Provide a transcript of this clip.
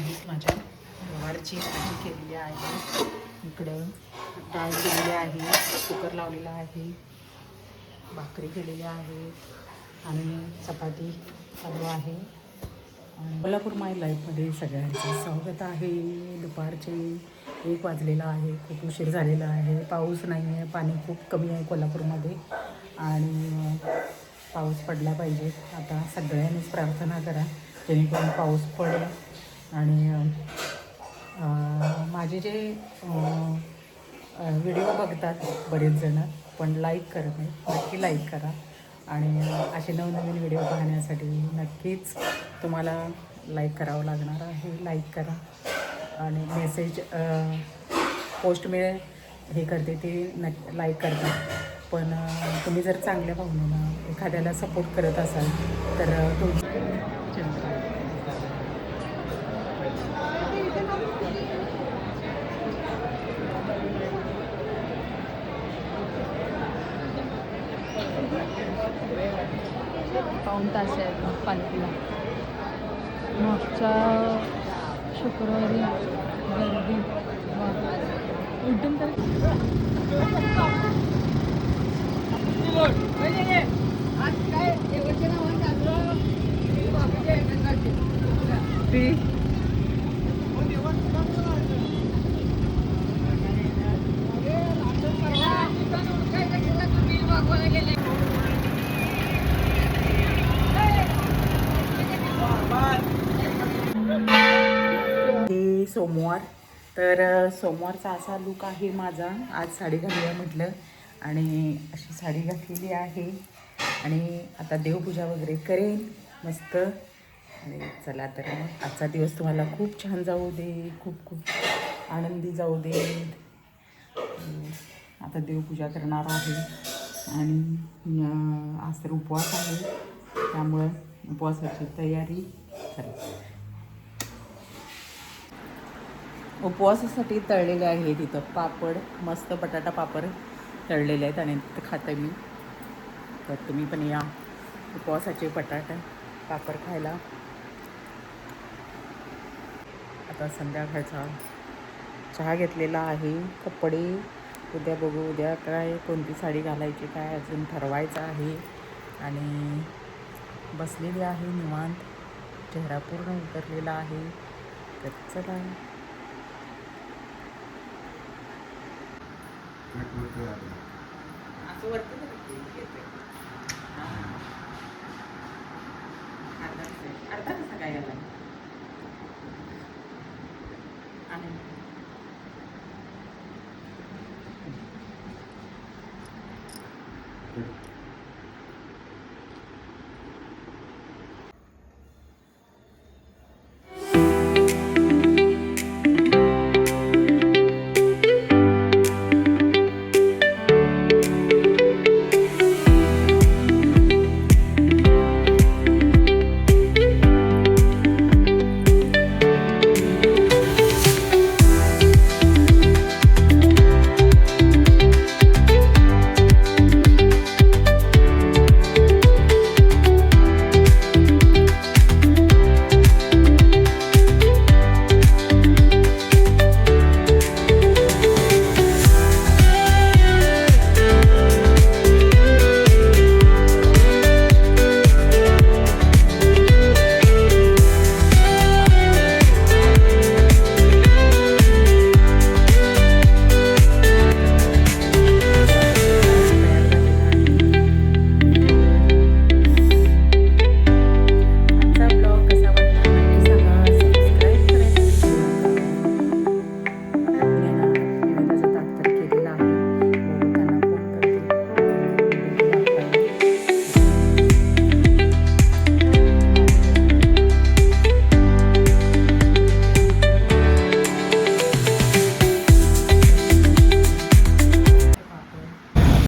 आधीच माझ्या गवारची भाजी केलेली आहे. इकडं डाळ केलेली आहे, कुकर लावलेला आहे, भाकरी केलेल्या आहे आणि चपाती चालू आहे. कोल्हापूर माय लाईफमध्ये सगळ्यांचं स्वागत आहे. दुपारचे 1 वाजलेला आहे, खूप उशीर झालेला आहे. पाऊस नाही आहे, पाणी खूप कमी आहे कोल्हापूरमध्ये आणि पाऊस पडला पाहिजे. आता सगळ्यांनीच प्रार्थना करा जेणेकरून पाऊस पडेल. आणि माझे जे व्हिडिओ बघतात बरेच जण पण लाईक करत नाही, नक्की लाईक करा. आणि असे नवनवीन व्हिडिओ पाहण्यासाठी नक्कीच तुम्हाला लाईक करावं लागणार आहे. लाईक करा आणि मेसेज पोस्ट मी हे करते ते लाईक करता. पण तुम्ही जर चांगल्या भावनेनं एखाद्याला सपोर्ट करत असाल तर पाऊण तास आहे पालखीला. मागच्या शुक्रवारी गर्दी उलटून तर सोमवार. तर सोमवारचा असा लूक आहे माझा. आज साडी घालूया म्हटलं आणि अशी साडी घातलेली आहे आणि आता देवपूजा वगैरे करेन मस्त. आणि चला तर मग आजचा दिवस तुम्हाला खूप छान जाऊ दे, खूप खूप आनंदी जाऊ दे. आता देवपूजा करणार आहे आणि आज तर उपवास आहे त्यामुळं उपवासाची तयारी करा. उपवासासाठी तळलेले आहे तिथं पापड, मस्त बटाटा पापड तळलेले आहेत आणि तिथं खाते मी. तर तुम्ही पण या उपवासाचे बटाटा पापड खायला. आता संध्याकाळचा चहा घेतलेला आहे. कपडे उद्या बघू, उद्या काय कोणती साडी घालायची काय अजून ठरवायचं आहे. आणि बसलेली आहे निवांत, चेहरा पूर्ण उतरलेला आहे. तर चला असं वाटतं अर्धा कसा काय घाला आणि